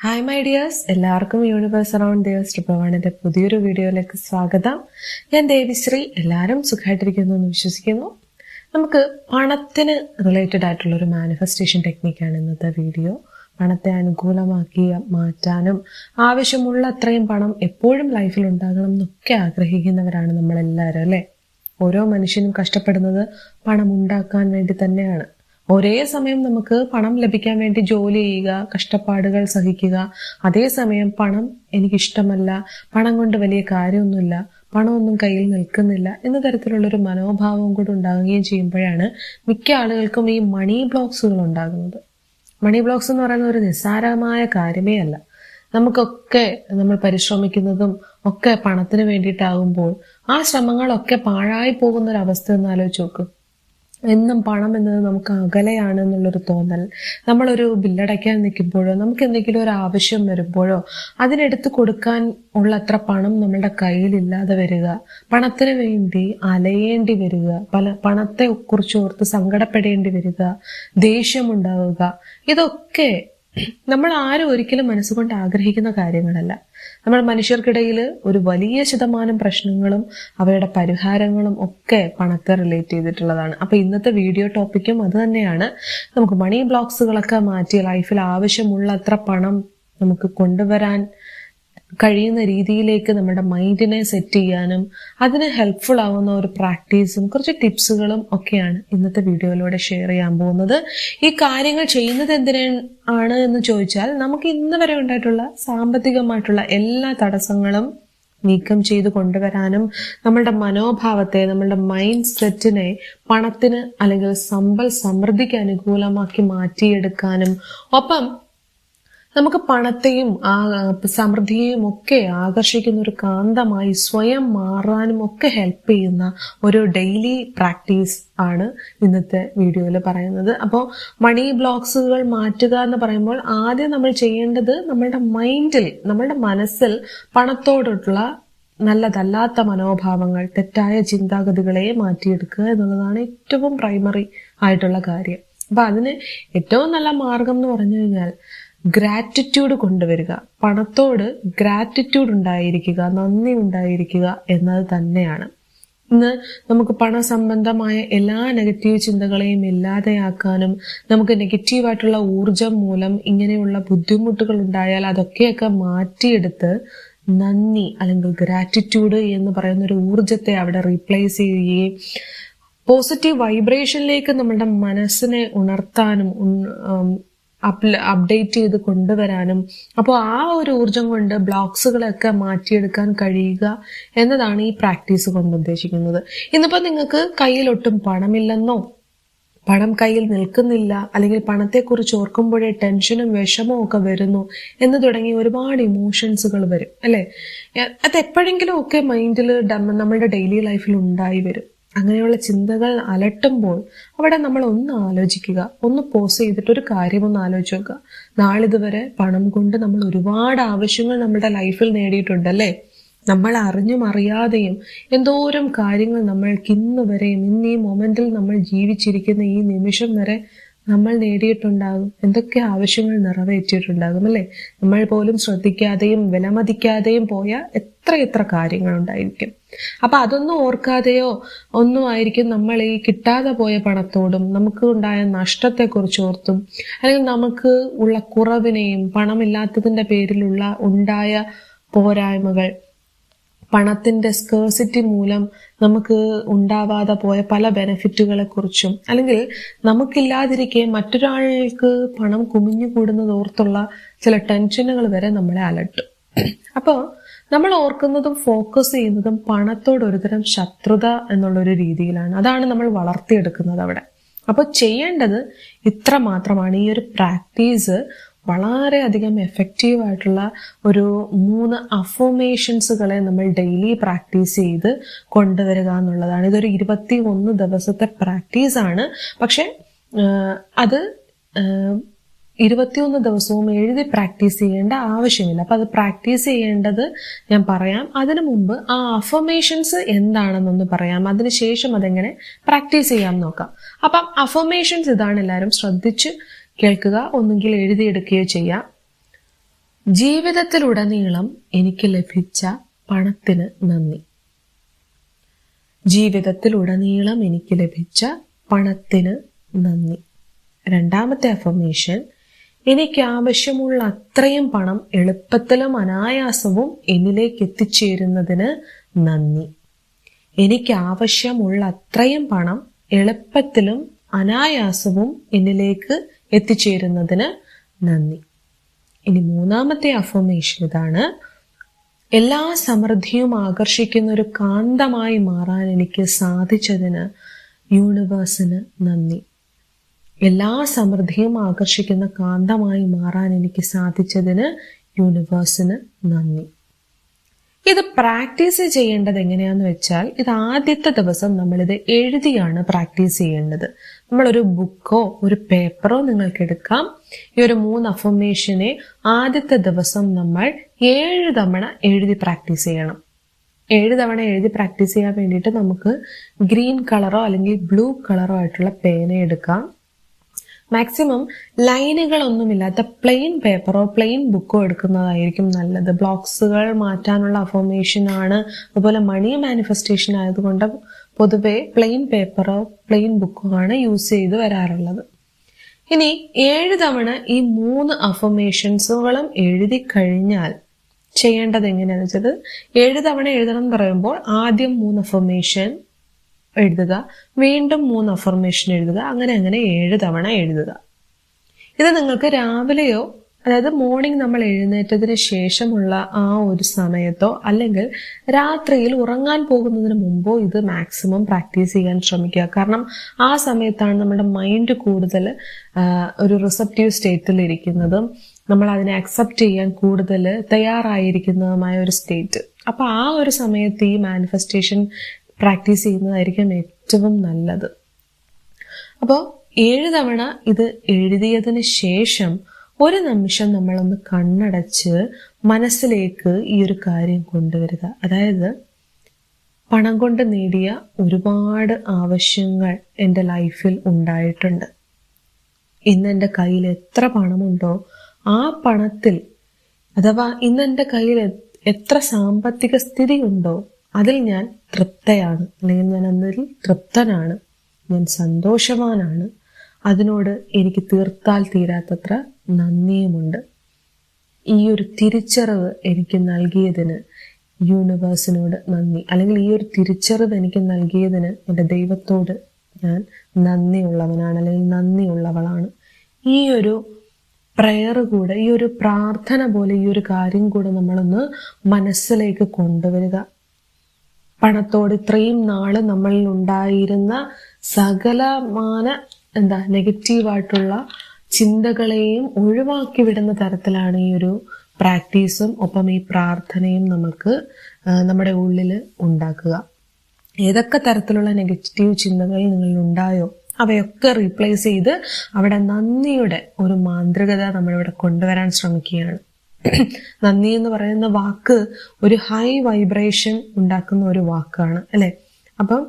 Hi my dears, എല്ലാവർക്കും universe around dears ട്രിപ്ലവാണിന്റെ പുതിയൊരു വീഡിയോയിലേക്ക് സ്വാഗതം. ഞാൻ ദേവിശ്രീ. എല്ലാവരും സുഖമായിട്ടിരിക്കുന്നു എന്ന് വിശ്വസിക്കുന്നു. നമുക്ക് പണത്തിന് റിലേറ്റഡ് ആയിട്ടുള്ള ഒരു മാനിഫെസ്റ്റേഷൻ ടെക്നിക്കാണ് ഇന്നത്തെ വീഡിയോ. പണത്തെ അനുകൂലമാക്കി മാറ്റാനും ആവശ്യമുള്ള അത്രയും പണം എപ്പോഴും ലൈഫിൽ ഉണ്ടാകണം എന്നൊക്കെ ആഗ്രഹിക്കുന്നവരാണ് നമ്മളെല്ലാവരും, അല്ലേ? ഓരോ മനുഷ്യനും കഷ്ടപ്പെടുന്നത് പണം ഉണ്ടാക്കാൻ വേണ്ടി തന്നെയാണ്. ഒരേ സമയം നമുക്ക് പണം ലഭിക്കാൻ വേണ്ടി ജോലി ചെയ്യുക, കഷ്ടപ്പാടുകൾ സഹിക്കുക, അതേസമയം പണം എനിക്കിഷ്ടമല്ല, പണം കൊണ്ട് വലിയ കാര്യമൊന്നുമില്ല, പണമൊന്നും കയ്യിൽ നിൽക്കുന്നില്ല എന്ന തരത്തിലുള്ളൊരു മനോഭാവം കൂടെ ഉണ്ടാകുകയും ചെയ്യുമ്പോഴാണ് മിക്ക ആളുകൾക്കും ഈ മണി ബ്ലോക്സുകൾ ഉണ്ടാകുന്നത്. മണി ബ്ലോക്സ് എന്ന് പറയുന്നത് ഒരു നിസ്സാരമായ കാര്യമേ അല്ല. നമുക്കൊക്കെ നമ്മൾ പരിശ്രമിക്കുന്നതും ഒക്കെ പണത്തിന് വേണ്ടിയിട്ടാകുമ്പോൾ ആ ശ്രമങ്ങളൊക്കെ പാഴായി പോകുന്ന ഒരു അവസ്ഥ ഒന്ന് ആലോചിച്ച് നോക്കും. എന്നും പണം എന്നത് നമുക്ക് അകലെയാണ് എന്നുള്ളൊരു തോന്നൽ. നമ്മളൊരു ബില്ലടയ്ക്കാൻ നിൽക്കുമ്പോഴോ നമുക്ക് എന്തെങ്കിലും ഒരു ആവശ്യം വരുമ്പോഴോ അതിനെടുത്ത് കൊടുക്കാൻ ഉള്ള അത്ര പണം നമ്മളുടെ കയ്യിലില്ലാതെ വരിക, പണത്തിന് വേണ്ടി അലയേണ്ടി വരിക, പണത്തെ കുറിച്ച് ഓർത്ത് സങ്കടപ്പെടേണ്ടി വരിക, ദേഷ്യമുണ്ടാവുക, ഇതൊക്കെ നമ്മൾ ആരും ഒരിക്കലും മനസ്സുകൊണ്ട് ആഗ്രഹിക്കുന്ന കാര്യങ്ങളല്ല. നമ്മൾ മനുഷ്യർക്കിടയിൽ ഒരു വലിയ ശതമാനം പ്രശ്നങ്ങളും അവയുടെ പരിഹാരങ്ങളും ഒക്കെ പണത്തെ റിലേറ്റ് ചെയ്തിട്ടുള്ളതാണ്. അപ്പൊ ഇന്നത്തെ വീഡിയോ ടോപ്പിക്കും അത് തന്നെയാണ്. നമുക്ക് മണി ബ്ലോക്സുകളൊക്കെ മാറ്റി ലൈഫിൽ ആവശ്യമുള്ള അത്ര പണം നമുക്ക് കൊണ്ടുവരാൻ കഴിയുന്ന രീതിയിലേക്ക് നമ്മുടെ മൈൻഡിനെ സെറ്റ് ചെയ്യാനും അതിന് ഹെൽപ്ഫുൾ ആവുന്ന ഒരു പ്രാക്ടീസും കുറച്ച് ടിപ്സുകളും ഒക്കെയാണ് ഇന്നത്തെ വീഡിയോയിലൂടെ ഷെയർ ചെയ്യാൻ പോകുന്നത്. ഈ കാര്യങ്ങൾ ചെയ്യുന്നത് എന്തിനാണ് എന്ന് ചോദിച്ചാൽ, നമുക്ക് ഇന്ന് വരെ ഉണ്ടായിട്ടുള്ള സാമ്പത്തികമായിട്ടുള്ള എല്ലാ തടസ്സങ്ങളും നീക്കം ചെയ്ത് കൊണ്ടുവരാനും നമ്മളുടെ മനോഭാവത്തെ, നമ്മളുടെ മൈൻഡ് സെറ്റിനെ പണത്തിന് അല്ലെങ്കിൽ സമ്പൽ സമൃദ്ധിക്ക് അനുകൂലമാക്കി മാറ്റിയെടുക്കാനും ഒപ്പം നമുക്ക് പണത്തെയും സമൃദ്ധിയെയും ഒക്കെ ആകർഷിക്കുന്ന ഒരു കാന്തമായി സ്വയം മാറാനും ഒക്കെ ഹെൽപ്പ് ചെയ്യുന്ന ഒരു ഡെയിലി പ്രാക്ടീസ് ആണ് ഇന്നത്തെ വീഡിയോയിൽ പറയുന്നത്. അപ്പോൾ മണി ബ്ലോക്സുകൾ മാറ്റുക എന്ന് പറയുമ്പോൾ ആദ്യം നമ്മൾ ചെയ്യേണ്ടത് നമ്മളുടെ മൈൻഡിൽ, നമ്മളുടെ മനസ്സിൽ പണത്തോടുള്ള നല്ലതല്ലാത്ത മനോഭാവങ്ങൾ, തെറ്റായ ചിന്താഗതികളെ മാറ്റിയെടുക്കുക എന്നുള്ളതാണ് ഏറ്റവും പ്രൈമറി ആയിട്ടുള്ള കാര്യം. അപ്പൊ അതിന് ഏറ്റവും നല്ല മാർഗം എന്ന് പറഞ്ഞു കഴിഞ്ഞാൽ ഗ്രാറ്റിറ്റ്യൂഡ് കൊണ്ടുവരിക. പണത്തോട് ഗ്രാറ്റിറ്റ്യൂഡ് ഉണ്ടായിരിക്കുക, നന്ദി ഉണ്ടായിരിക്കുക എന്നത് തന്നെയാണ്. ഇന്ന് നമുക്ക് പണസംബന്ധമായ എല്ലാ നെഗറ്റീവ് ചിന്തകളെയും ഇല്ലാതെയാക്കാനും നമുക്ക് നെഗറ്റീവായിട്ടുള്ള ഊർജം മൂലം ഇങ്ങനെയുള്ള ബുദ്ധിമുട്ടുകൾ ഉണ്ടായാൽ അതൊക്കെയൊക്കെ മാറ്റിയെടുത്ത് നന്ദി അല്ലെങ്കിൽ ഗ്രാറ്റിറ്റ്യൂഡ് എന്ന് പറയുന്ന ഒരു ഊർജത്തെ അവിടെ റീപ്ലേസ് ചെയ്യുകയും പോസിറ്റീവ് വൈബ്രേഷനിലേക്ക് നമ്മുടെ മനസ്സിനെ ഉണർത്താനും അപ്ഡേറ്റ് ചെയ്ത് കൊണ്ടുവരാനും അപ്പോൾ ആ ഒരു ഊർജം കൊണ്ട് ബ്ലോക്സുകളൊക്കെ മാറ്റിയെടുക്കാൻ കഴിയുക എന്നതാണ് ഈ പ്രാക്ടീസ് കൊണ്ട് ഉദ്ദേശിക്കുന്നത്. ഇന്നിപ്പോൾ നിങ്ങൾക്ക് കയ്യിലൊട്ടും പണമില്ലെന്നോ, പണം കയ്യിൽ നിൽക്കുന്നില്ല, അല്ലെങ്കിൽ പണത്തെക്കുറിച്ച് ഓർക്കുമ്പോഴേ ടെൻഷനും വിഷമവും ഒക്കെ വരുന്നു എന്ന് തുടങ്ങി ഒരുപാട് ഇമോഷൻസുകൾ വരും, അല്ലേ? അത് എപ്പോഴെങ്കിലും ഒക്കെ മൈൻഡിൽ നമ്മളുടെ ഡെയിലി ലൈഫിൽ ഉണ്ടായി വരും. അങ്ങനെയുള്ള ചിന്തകൾ അലട്ടുമ്പോൾ അവിടെ നമ്മൾ ഒന്ന് ആലോചിക്കുക, ഒന്ന് പോസ് ചെയ്തിട്ട് ഒരു കാര്യം ഒന്ന് ആലോചിച്ച് നോക്കുക. നാളിതുവരെ പണം കൊണ്ട് നമ്മൾ ഒരുപാട് ആവശ്യങ്ങൾ നമ്മുടെ ലൈഫിൽ നേടിയിട്ടുണ്ട്, അല്ലേ? നമ്മൾ അറിഞ്ഞും അറിയാതെയും എന്തോരം കാര്യങ്ങൾ നമ്മൾക്ക് ഇന്ന് വരെയും, ഇന്ന് ഈ മൊമെന്റിൽ നമ്മൾ ജീവിച്ചിരിക്കുന്ന ഈ നിമിഷം വരെ നമ്മൾ നേടിയിട്ടുണ്ടാകും. എന്തൊക്കെ ആവശ്യങ്ങൾ നിറവേറ്റിയിട്ടുണ്ടാകും, അല്ലേ? നമ്മൾ പോലും ശ്രദ്ധിക്കാതെയും വിലമതിക്കാതെയും പോയ എത്ര കാര്യങ്ങൾ ഉണ്ടായിരിക്കും. അപ്പൊ അതൊന്നും ഓർക്കാതെയോ ഒന്നും ആയിരിക്കും നമ്മൾ ഈ കിട്ടാതെ പോയ പണത്തോടും നമുക്ക് ഉണ്ടായ നഷ്ടത്തെക്കുറിച്ച് ഓർത്തും അല്ലെങ്കിൽ നമുക്ക് ഉള്ള കുറവിനെയും പണമില്ലാത്തതിന്റെ പേരിലുള്ള ഉണ്ടായ പോരായ്മകൾ, പണത്തിന്റെ സ്കേഴ്സിറ്റി മൂലം നമുക്ക് ഉണ്ടാവാതെ പോയ പല ബെനിഫിറ്റുകളെ കുറിച്ചും അല്ലെങ്കിൽ നമുക്കില്ലാതിരിക്കെ മറ്റൊരാൾക്ക് പണം കുമിഞ്ഞു കൂടുന്നത് ഓർത്തുള്ള ചില ടെൻഷനുകൾ വരെ നമ്മളെ അലട്ടും. അപ്പോൾ നമ്മൾ ഓർക്കുന്നതും ഫോക്കസ് ചെയ്യുന്നതും പണത്തോട് ഒരുതരം ശത്രുത എന്നുള്ളൊരു രീതിയിലാണ്. അതാണ് നമ്മൾ വളർത്തിയെടുക്കുന്നത് അവിടെ. അപ്പോൾ ചെയ്യേണ്ടത് ഇത്ര മാത്രമാണ്. ഈ ഒരു പ്രാക്ടീസ് വളരെയധികം എഫക്റ്റീവ് ആയിട്ടുള്ള ഒരു 3 അഫർമേഷൻസുകളെ നമ്മൾ ഡെയിലി പ്രാക്ടീസ് ചെയ്ത് കൊണ്ടുവരിക എന്നുള്ളതാണ്. ഇതൊരു 21 ദിവസത്തെ പ്രാക്ടീസാണ്. പക്ഷെ അത് 21 ദിവസവും എഴുതി പ്രാക്ടീസ് ചെയ്യേണ്ട ആവശ്യമില്ല. അപ്പൊ അത് പ്രാക്ടീസ് ചെയ്യേണ്ടത് ഞാൻ പറയാം. അതിനു മുമ്പ് ആ അഫർമേഷൻസ് എന്താണെന്നൊന്ന് പറയാം. അതിനുശേഷം അതെങ്ങനെ പ്രാക്ടീസ് ചെയ്യാൻ നോക്കാം. അപ്പം അഫർമേഷൻസ് ഇതാണ്, എല്ലാവരും ശ്രദ്ധിച്ച് കേൾക്കുക, ഒന്നുകിൽ എഴുതിയെടുക്കുകയോ ചെയ്യാം. ജീവിതത്തിലുടനീളം എനിക്ക് ലഭിച്ച പണത്തിന് നന്ദി. ജീവിതത്തിലുടനീളം എനിക്ക് ലഭിച്ച പണത്തിന് നന്ദി. രണ്ടാമത്തെ അഫർമേഷൻ, എനിക്ക് ആവശ്യമുള്ള അത്രയും പണം എളുപ്പത്തിലും അനായാസവും എന്നിലേക്ക് എത്തിച്ചേരുന്നതിന് നന്ദി. എനിക്ക് ആവശ്യമുള്ള അത്രയും പണം എളുപ്പത്തിലും അനായാസവും എന്നിലേക്ക് എത്തിച്ചേരുന്നതിന് നന്ദി. ഇനി മൂന്നാമത്തെ അഫർമേഷൻ ഇതാണ്, എല്ലാ സമൃദ്ധിയും ആകർഷിക്കുന്ന ഒരു കാന്തമായി മാറാൻ എനിക്ക് സാധിച്ചതിന് യൂണിവേഴ്സിന് നന്ദി. എല്ലാ സമൃദ്ധിയും ആകർഷിക്കുന്ന കാന്തമായി മാറാൻ എനിക്ക് സാധിച്ചതിന് യൂണിവേഴ്സിന് നന്ദി. ഇത് പ്രാക്ടീസ് ചെയ്യേണ്ടത് എങ്ങനെയാന്ന് വെച്ചാൽ, ഇത് ആദ്യത്തെ ദിവസം നമ്മളിത് എഴുതിയാണ് പ്രാക്ടീസ് ചെയ്യേണ്ടത്. നമ്മളൊരു ബുക്കോ ഒരു പേപ്പറോ നിങ്ങൾക്ക് എടുക്കാം. ഈ ഒരു 3 അഫർമേഷനെ ആദ്യത്തെ ദിവസം നമ്മൾ 7 തവണ എഴുതി പ്രാക്ടീസ് ചെയ്യണം. 7 തവണ എഴുതി പ്രാക്ടീസ് ചെയ്യാൻ വേണ്ടിയിട്ട് നമുക്ക് ഗ്രീൻ കളറോ അല്ലെങ്കിൽ ബ്ലൂ കളറോ ആയിട്ടുള്ള പേന എടുക്കാം. മാക്സിമം ലൈനുകളൊന്നുമില്ലാത്ത പ്ലെയിൻ പേപ്പറോ പ്ലെയിൻ ബുക്കോ എടുക്കുന്നതായിരിക്കും നല്ലത്. ബ്ലോക്സുകൾ മാറ്റാനുള്ള അഫർമേഷൻ ആണ്, അതുപോലെ മണി മാനിഫെസ്റ്റേഷൻ ആയതുകൊണ്ട് പൊതുവെ പ്ലെയിൻ പേപ്പറോ പ്ലെയിൻ ബുക്കോ ആണ് യൂസ് ചെയ്ത് വരാറുള്ളത്. ഇനി 7 തവണ ഈ 3 അഫർമേഷൻസുകളും എഴുതി കഴിഞ്ഞാൽ ചെയ്യേണ്ടത് എങ്ങനെയാണെന്ന് വെച്ചത്, 7 തവണ എഴുതണം എന്ന് പറയുമ്പോൾ ആദ്യം 3 അഫർമേഷൻ എഴുതുക, വീണ്ടും 3 അഫർമേഷൻ എഴുതുക, അങ്ങനെ 7 തവണ എഴുതുക. ഇത് നിങ്ങൾക്ക് രാവിലെയോ, അതായത് മോർണിംഗ് നമ്മൾ എഴുന്നേറ്റതിന് ശേഷമുള്ള ആ ഒരു സമയത്തോ അല്ലെങ്കിൽ രാത്രിയിൽ ഉറങ്ങാൻ പോകുന്നതിന് മുമ്പോ ഇത് മാക്സിമം പ്രാക്ടീസ് ചെയ്യാൻ ശ്രമിക്കുക. കാരണം ആ സമയത്താണ് നമ്മുടെ മൈൻഡ് കൂടുതൽ ഒരു റിസപ്റ്റീവ് സ്റ്റേറ്റിൽ ഇരിക്കുന്നതും നമ്മൾ അതിനെ അക്സെപ്റ്റ് ചെയ്യാൻ കൂടുതൽ തയ്യാറായിരിക്കുന്നതുമായ ഒരു സ്റ്റേറ്റ്. അപ്പൊ ആ ഒരു സമയത്ത് ഈ മാനിഫെസ്റ്റേഷൻ പ്രാക്ടീസ് ചെയ്യുന്നതായിരിക്കും ഏറ്റവും നല്ലത്. അപ്പോൾ 7 തവണ ഇത് എഴുതിയതിന് ശേഷം ഒരു നിമിഷം നമ്മളൊന്ന് കണ്ണടച്ച് മനസ്സിലേക്ക് ഈ ഒരു കാര്യം കൊണ്ടുവരിക. അതായത്, പണം കൊണ്ട് നേടിയ ഒരുപാട് ആവശ്യങ്ങൾ എൻ്റെ ലൈഫിൽ ഉണ്ടായിട്ടുണ്ട്. ഇന്ന് എൻ്റെ കയ്യിൽ എത്ര പണമുണ്ടോ ആ പണത്തിൽ, അഥവാ ഇന്ന് എൻ്റെ കയ്യിൽ എത്ര സാമ്പത്തിക സ്ഥിതി ഉണ്ടോ അതിൽ ഞാൻ തൃപ്തയാണ്, അല്ലെങ്കിൽ ഞാൻ അതിൽ തൃപ്തനാണ്, ഞാൻ സന്തോഷവാനാണ്. അതിനോട് എനിക്ക് തീർത്താൽ തീരാത്തത്ര നന്ദിയുമുണ്ട്. ഈ ഒരു തിരിച്ചറിവ് എനിക്ക് നൽകിയതിന് യൂണിവേഴ്സിനോട് നന്ദി, അല്ലെങ്കിൽ ഈ ഒരു തിരിച്ചറിവ് എനിക്ക് നൽകിയതിന് എൻ്റെ ദൈവത്തോട് ഞാൻ നന്ദിയുള്ളവനാണ്, അല്ലെങ്കിൽ നന്ദിയുള്ളവളാണ്. ഈ ഒരു പ്രയർ കൂടെ, ഈ ഒരു പ്രാർത്ഥന പോലെ ഈ ഒരു കാര്യം കൂടെ നമ്മളൊന്ന് മനസ്സിലേക്ക് കൊണ്ടുവരിക. പണത്തോട് ഇത്രയും നാള് നമ്മളിൽ ഉണ്ടായിരുന്ന സകലമാന നെഗറ്റീവായിട്ടുള്ള ചിന്തകളെയും ഒഴിവാക്കി വിടുന്ന തരത്തിലാണ് ഈ ഒരു പ്രാക്ടീസും ഒപ്പം ഈ പ്രാർത്ഥനയും നമുക്ക് നമ്മുടെ ഉള്ളിൽ ഉണ്ടാക്കുക. ഏതൊക്കെ തരത്തിലുള്ള നെഗറ്റീവ് ചിന്തകൾ നിങ്ങളിൽ ഉണ്ടായോ അവയൊക്കെ റീപ്ലേസ് ചെയ്ത് അവിടെ നന്ദിയുടെ ഒരു മാന്ത്രികത നമ്മളിവിടെ കൊണ്ടുവരാൻ ശ്രമിക്കുകയാണ്. നന്ദി എന്ന് പറയുന്ന വാക്ക് ഒരു ഹൈ വൈബ്രേഷൻ ഉണ്ടാക്കുന്ന ഒരു വാക്കാണ്, അല്ലെ? അപ്പം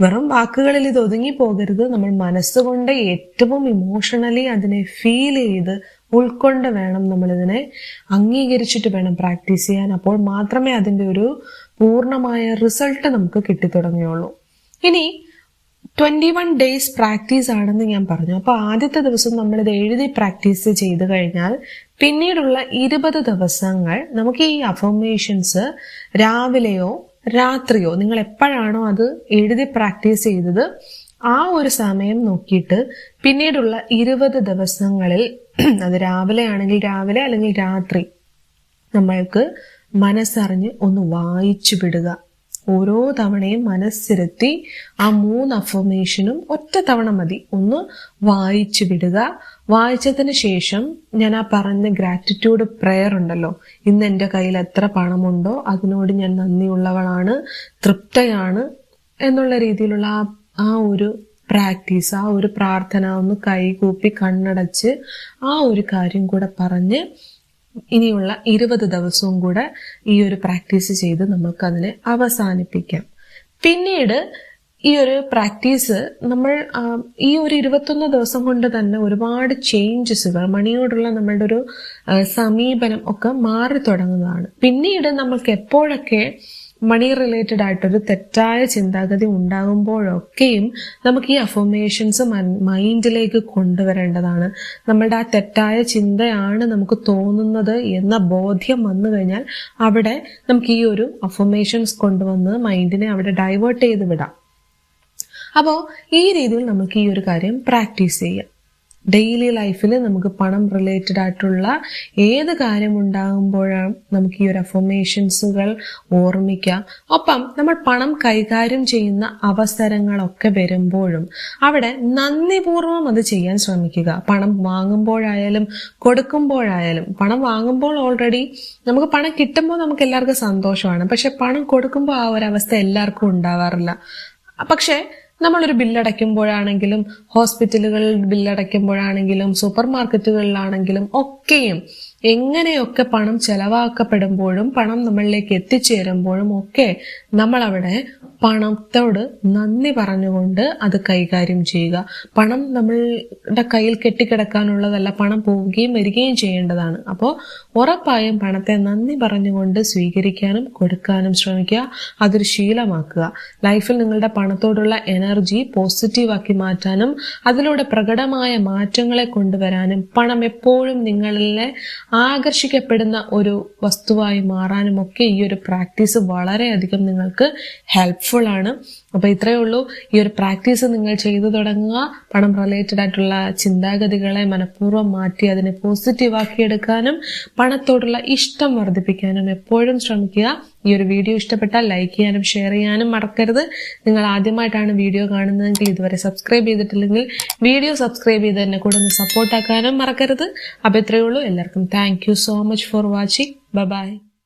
വെറും വാക്കുകളിൽ ഇത് ഒതുങ്ങി പോകരുത്. നമ്മൾ മനസ്സുകൊണ്ട് ഏറ്റവും ഇമോഷണലി അതിനെ ഫീൽ ചെയ്ത് ഉൾക്കൊണ്ട് വേണം നമ്മളിതിനെ അംഗീകരിച്ചിട്ട് വേണം പ്രാക്ടീസ് ചെയ്യാൻ. അപ്പോൾ മാത്രമേ അതിൻ്റെ ഒരു പൂർണ്ണമായ റിസൾട്ട് നമുക്ക് കിട്ടിത്തുടങ്ങുകയുള്ളൂ. ഇനി 21 days പ്രാക്ടീസ് ആണെന്ന് ഞാൻ പറഞ്ഞു. അപ്പൊ ആദ്യത്തെ ദിവസം നമ്മളിത് എഴുതി പ്രാക്ടീസ് ചെയ്ത് കഴിഞ്ഞാൽ പിന്നീടുള്ള 20 ദിവസങ്ങൾ നമുക്ക് ഈ അഫർമേഷൻസ് രാവിലെയോ രാത്രിയോ നിങ്ങൾ എപ്പോഴാണോ അത് എഴുതി പ്രാക്ടീസ് ചെയ്തത് ആ ഒരു സമയം നോക്കിയിട്ട് പിന്നീടുള്ള 20 ദിവസങ്ങളിൽ അത് രാവിലെ ആണെങ്കിൽ രാവിലെ അല്ലെങ്കിൽ രാത്രി നമ്മൾക്ക് മനസ്സറിഞ്ഞ് ഒന്ന് വായിച്ചു വിടുക. ഓരോ തവണയും മനസ്സിരുത്തി ആ 3 അഫർമേഷനും ഒറ്റ തവണ മതി ഒന്ന് വായിച്ചു വിടുക. വായിച്ചതിന് ശേഷം ഞാൻ ആ പറഞ്ഞ ഗ്രാറ്റിറ്റ്യൂഡ് പ്രെയർ ഉണ്ടല്ലോ, ഇന്ന് എൻ്റെ കയ്യിൽ എത്ര പണമുണ്ടോ അതിനോട് ഞാൻ നന്ദിയുള്ളവളാണ്, തൃപ്തയാണ് എന്നുള്ള രീതിയിലുള്ള ആ ഒരു പ്രാക്ടീസ്, ആ ഒരു പ്രാർത്ഥന ഒന്ന് കൈകൂപ്പി കണ്ണടച്ച് ആ ഒരു കാര്യം കൂടെ പറഞ്ഞ് ഇനിയുള്ള 20 ദിവസവും കൂടെ ഈ ഒരു പ്രാക്ടീസ് ചെയ്ത് നമുക്ക് അതിനെ അവസാനിപ്പിക്കാം. പിന്നീട് ഈ ഒരു പ്രാക്ടീസ് നമ്മൾ ഈ ഒരു 21 ദിവസം കൊണ്ട് തന്നെ ഒരുപാട് ചേഞ്ചസുകൾ, മണിയോടുള്ള നമ്മളുടെ ഒരു സമീപനം ഒക്കെ മാറി തുടങ്ങുന്നതാണ്. പിന്നീട് നമ്മൾക്ക് എപ്പോഴൊക്കെ മണി റിലേറ്റഡ് ആയിട്ടൊരു തെറ്റായ ചിന്താഗതി ഉണ്ടാകുമ്പോഴൊക്കെയും നമുക്ക് ഈ അഫർമേഷൻസ് മൈൻഡിലേക്ക് കൊണ്ടുവരേണ്ടതാണ്. നമ്മളുടെ ആ തെറ്റായ ചിന്തയാണ് നമുക്ക് തോന്നുന്നത് എന്ന ബോധ്യം വന്നു കഴിഞ്ഞാൽ അവിടെ നമുക്ക് ഈ ഒരു അഫർമേഷൻസ് കൊണ്ടുവന്ന് മൈൻഡിനെ അവിടെ ഡൈവേർട്ട് ചെയ്ത് വിടാം. അപ്പോൾ ഈ രീതിയിൽ നമുക്ക് ഈ ഒരു കാര്യം പ്രാക്ടീസ് ചെയ്യാം. ഡെയിലി ലൈഫിൽ നമുക്ക് പണം റിലേറ്റഡ് ആയിട്ടുള്ള ഏത് കാര്യം ഉണ്ടാകുമ്പോഴാണ് നമുക്ക് ഈ ഒരു അഫർമേഷൻസുകൾ ഓർമ്മിക്കാം. ഒപ്പം നമ്മൾ പണം കൈകാര്യം ചെയ്യുന്ന അവസരങ്ങളൊക്കെ വരുമ്പോഴും അവിടെ നന്ദിപൂർവ്വം അത് ചെയ്യാൻ ശ്രമിക്കുക. പണം വാങ്ങുമ്പോഴായാലും കൊടുക്കുമ്പോഴായാലും. പണം വാങ്ങുമ്പോൾ ഓൾറെഡി നമുക്ക് പണം കിട്ടുമ്പോൾ നമുക്ക് എല്ലാവർക്കും സന്തോഷമാണ്. പക്ഷെ പണം കൊടുക്കുമ്പോൾ ആ ഒരു അവസ്ഥ എല്ലാവർക്കും ഉണ്ടാവാറില്ല. പക്ഷെ നമ്മളൊരു ബില്ലടയ്ക്കുമ്പോഴാണെങ്കിലും, ഹോസ്പിറ്റലുകളിൽ ബില്ലടയ്ക്കുമ്പോഴാണെങ്കിലും, സൂപ്പർ മാർക്കറ്റുകളിലാണെങ്കിലും ഒക്കെയും എങ്ങനെയൊക്കെ പണം ചെലവാക്കപ്പെടുമ്പോഴും പണം നമ്മളിലേക്ക് എത്തിച്ചേരുമ്പോഴും ഒക്കെ നമ്മളവിടെ പണത്തോട് നന്ദി പറഞ്ഞുകൊണ്ട് അത് കൈകാര്യം ചെയ്യുക. പണം നമ്മളുടെ കയ്യിൽ കെട്ടിക്കിടക്കാനുള്ളതല്ല, പണം പോവുകയും വരികയും ചെയ്യേണ്ടതാണ്. അപ്പോൾ ഉറപ്പായും പണത്തെ നന്ദി പറഞ്ഞുകൊണ്ട് സ്വീകരിക്കാനും കൊടുക്കാനും ശ്രമിക്കുക. അതൊരു ശീലമാക്കുക. ലൈഫിൽ നിങ്ങളുടെ പണത്തോടുള്ള എനർജി പോസിറ്റീവാക്കി മാറ്റാനും അതിലൂടെ പ്രകടമായ മാറ്റങ്ങളെ കൊണ്ടുവരാനും പണം എപ്പോഴും നിങ്ങളിലെ ആകർഷിക്കപ്പെടുന്ന ഒരു വസ്തുവായി മാറാനും ഒക്കെ ഈ ഒരു പ്രാക്ടീസ് വളരെയധികം നിങ്ങൾക്ക് ഹെൽപ്ഫുൾ ആണ്. അപ്പൊ ഇത്രയേ ഉള്ളൂ. ഈ ഒരു പ്രാക്ടീസ് നിങ്ങൾ ചെയ്തു തുടങ്ങുക. പണം റിലേറ്റഡ് ആയിട്ടുള്ള ചിന്താഗതികളെ മനഃപൂർവ്വം മാറ്റി അതിനെ പോസിറ്റീവ് ആക്കിയെടുക്കാനും പണത്തോടുള്ള ഇഷ്ടം വർദ്ധിപ്പിക്കാനും എപ്പോഴും ശ്രമിക്കുക. ഈ ഒരു വീഡിയോ ഇഷ്ടപ്പെട്ടാൽ ലൈക്ക് ചെയ്യാനും ഷെയർ ചെയ്യാനും മറക്കരുത്. നിങ്ങൾ ആദ്യമായിട്ടാണ് വീഡിയോ കാണുന്നതെങ്കിൽ ഇതുവരെ സബ്സ്ക്രൈബ് ചെയ്തിട്ടില്ലെങ്കിൽ വീഡിയോ സബ്സ്ക്രൈബ് ചെയ്ത് എന്നെ കൂടെ ഒന്ന് സപ്പോർട്ടാക്കാനും മറക്കരുത്. അപ്പൊ ഇത്രയേ ഉള്ളൂ. എല്ലാവർക്കും thank you so much for watching. By.